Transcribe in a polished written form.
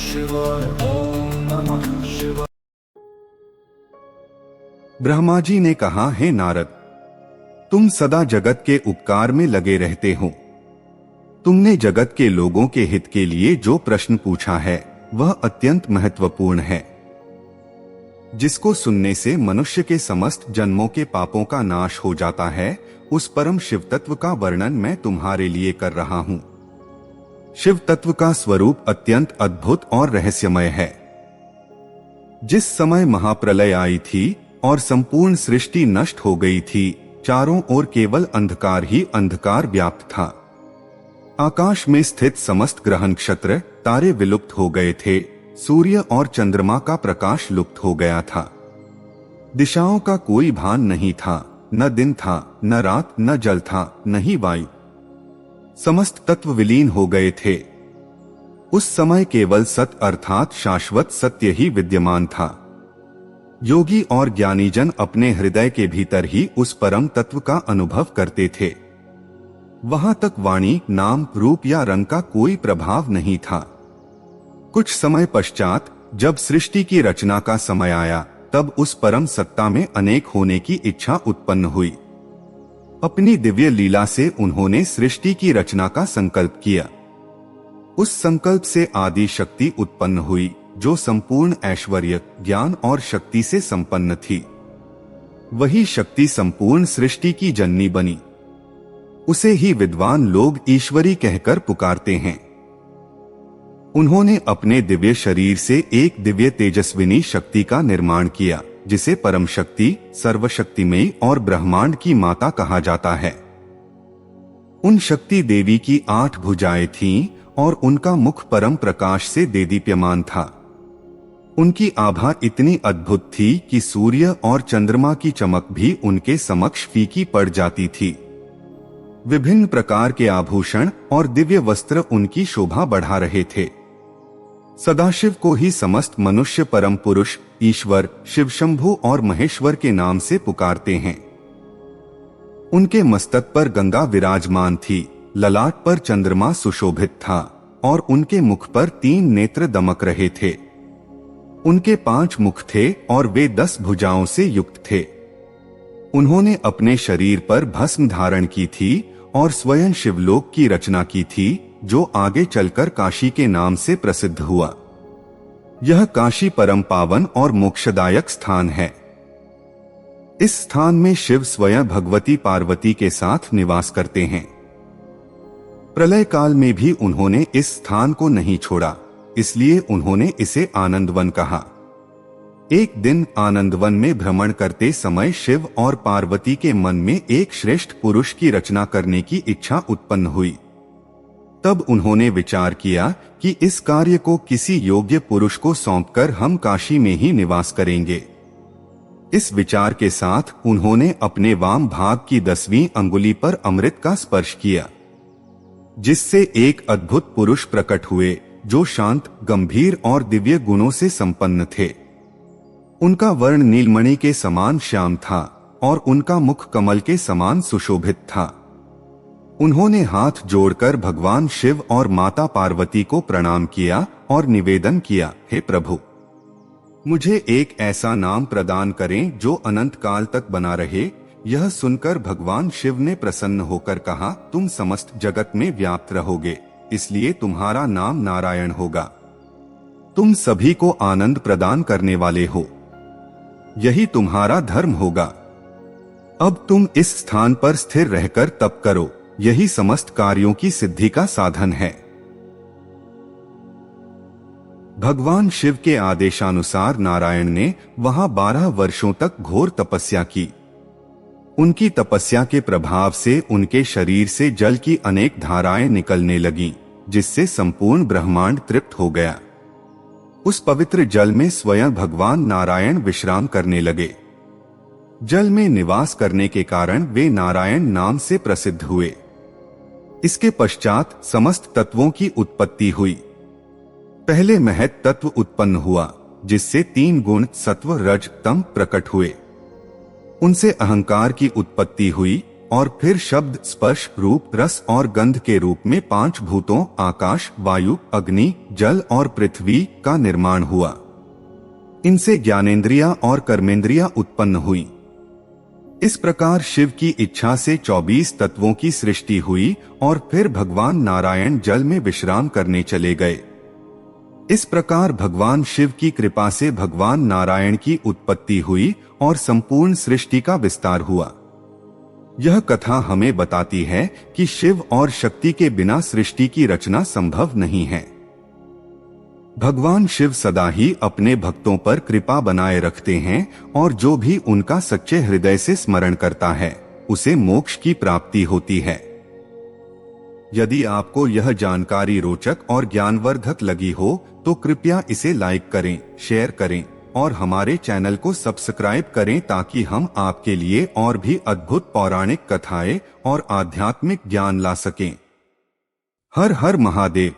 शिवाय ओम नमः शिवाय। ब्रह्मा जी ने कहा, हे नारद, तुम सदा जगत के उपकार में लगे रहते हो। तुमने जगत के लोगों के हित के लिए जो प्रश्न पूछा है वह अत्यंत महत्वपूर्ण है, जिसको सुनने से मनुष्य के समस्त जन्मों के पापों का नाश हो जाता है। उस परम शिव तत्व का वर्णन मैं तुम्हारे लिए कर रहा हूँ। शिव तत्व का स्वरूप अत्यंत अद्भुत और रहस्यमय है। जिस समय महाप्रलय आई थी और संपूर्ण सृष्टि नष्ट हो गई थी, चारों ओर केवल अंधकार ही अंधकार व्याप्त था। आकाश में स्थित समस्त ग्रह नक्षत्र तारे विलुप्त हो गए थे। सूर्य और चंद्रमा का प्रकाश लुप्त हो गया था। दिशाओं का कोई भान नहीं था, न दिन था, न रात, न जल था, न ही वायु। समस्त तत्व विलीन हो गए थे। उस समय केवल सत अर्थात शाश्वत सत्य ही विद्यमान था। योगी और ज्ञानी जन अपने हृदय के भीतर ही उस परम तत्व का अनुभव करते थे। वहां तक वाणी, नाम, रूप या रंग का कोई प्रभाव नहीं था। कुछ समय पश्चात जब सृष्टि की रचना का समय आया, तब उस परम सत्ता में अनेक होने की इच्छा उत्पन्न हुई। अपनी दिव्य लीला से उन्होंने सृष्टि की रचना का संकल्प किया। उस संकल्प से आदि शक्ति उत्पन्न हुई, जो संपूर्ण ऐश्वर्य, ज्ञान और शक्ति से संपन्न थी। वही शक्ति संपूर्ण सृष्टि की जननी बनी। उसे ही विद्वान लोग ईश्वरी कहकर पुकारते हैं। उन्होंने अपने दिव्य शरीर से एक दिव्य तेजस्विनी शक्ति का निर्माण किया, जिसे परम शक्ति, सर्वशक्तिमयी और ब्रह्मांड की माता कहा जाता है। उन शक्ति देवी की 8 भुजाएं थीं और उनका मुख परम प्रकाश से देदीप्यमान था। उनकी आभा इतनी अद्भुत थी कि सूर्य और चंद्रमा की चमक भी उनके समक्ष फीकी पड़ जाती थी। विभिन्न प्रकार के आभूषण और दिव्य वस्त्र उनकी शोभा बढ़ा रहे थे। सदाशिव को ही समस्त मनुष्य परम पुरुष, ईश्वर, शिव शंभु और महेश्वर के नाम से पुकारते हैं। उनके मस्तक पर गंगा विराजमान थी, ललाट पर चंद्रमा सुशोभित था और उनके मुख पर 3 नेत्र दमक रहे थे। उनके 5 मुख थे और वे 10 भुजाओं से युक्त थे। उन्होंने अपने शरीर पर भस्म धारण की थी और स्वयं शिवलोक की रचना की थी, जो आगे चलकर काशी के नाम से प्रसिद्ध हुआ। यह काशी परम पावन और मोक्षदायक स्थान है। इस स्थान में शिव स्वयं भगवती पार्वती के साथ निवास करते हैं। प्रलय काल में भी उन्होंने इस स्थान को नहीं छोड़ा, इसलिए उन्होंने इसे आनंदवन कहा। एक दिन आनंदवन में भ्रमण करते समय शिव और पार्वती के मन में एक श्रेष्ठ पुरुष की रचना करने की इच्छा उत्पन्न हुई। तब उन्होंने विचार किया कि इस कार्य को किसी योग्य पुरुष को सौंपकर हम काशी में ही निवास करेंगे। इस विचार के साथ उन्होंने अपने वाम भाग की 10वीं अंगुली पर अमृत का स्पर्श किया, जिससे एक अद्भुत पुरुष प्रकट हुए, जो शांत, गंभीर और दिव्य गुणों से संपन्न थे। उनका वर्ण नीलमणि के समान श्याम था और उनका मुख कमल के समान सुशोभित था। उन्होंने हाथ जोड़कर भगवान शिव और माता पार्वती को प्रणाम किया और निवेदन किया, हे प्रभु, मुझे एक ऐसा नाम प्रदान करें जो अनंत काल तक बना रहे। यह सुनकर भगवान शिव ने प्रसन्न होकर कहा, तुम समस्त जगत में व्याप्त रहोगे, इसलिए तुम्हारा नाम नारायण होगा। तुम सभी को आनंद प्रदान करने वाले हो, यही तुम्हारा धर्म होगा। अब तुम इस स्थान पर स्थिर रहकर तप करो, यही समस्त कार्यों की सिद्धि का साधन है। भगवान शिव के आदेशानुसार नारायण ने वहां 12 वर्षों तक घोर तपस्या की। उनकी तपस्या के प्रभाव से उनके शरीर से जल की अनेक धाराएं निकलने लगीं, जिससे संपूर्ण ब्रह्मांड तृप्त हो गया। उस पवित्र जल में स्वयं भगवान नारायण विश्राम करने लगे। जल में निवास करने के कारण वे नारायण नाम से प्रसिद्ध हुए। इसके पश्चात समस्त तत्वों की उत्पत्ति हुई। पहले महत तत्व उत्पन्न हुआ, जिससे 3 गुण सत्व, रज, तम प्रकट हुए। उनसे अहंकार की उत्पत्ति हुई और फिर शब्द, स्पर्श, रूप, रस और गंध के रूप में 5 भूतों आकाश, वायु, अग्नि, जल और पृथ्वी का निर्माण हुआ। इनसे ज्ञानेंद्रियां और कर्मेंद्रियां उत्पन्न हुई। इस प्रकार शिव की इच्छा से 24 तत्वों की सृष्टि हुई और फिर भगवान नारायण जल में विश्राम करने चले गए। इस प्रकार भगवान शिव की कृपा से भगवान नारायण की उत्पत्ति हुई और संपूर्ण सृष्टि का विस्तार हुआ। यह कथा हमें बताती है कि शिव और शक्ति के बिना सृष्टि की रचना संभव नहीं है। भगवान शिव सदा ही अपने भक्तों पर कृपा बनाए रखते हैं और जो भी उनका सच्चे हृदय से स्मरण करता है उसे मोक्ष की प्राप्ति होती है। यदि आपको यह जानकारी रोचक और ज्ञानवर्धक लगी हो तो कृपया इसे लाइक करें, शेयर करें और हमारे चैनल को सब्सक्राइब करें ताकि हम आपके लिए और भी अद्भुत पौराणिक कथाएं और आध्यात्मिक ज्ञान ला सकें। हर हर महादेव।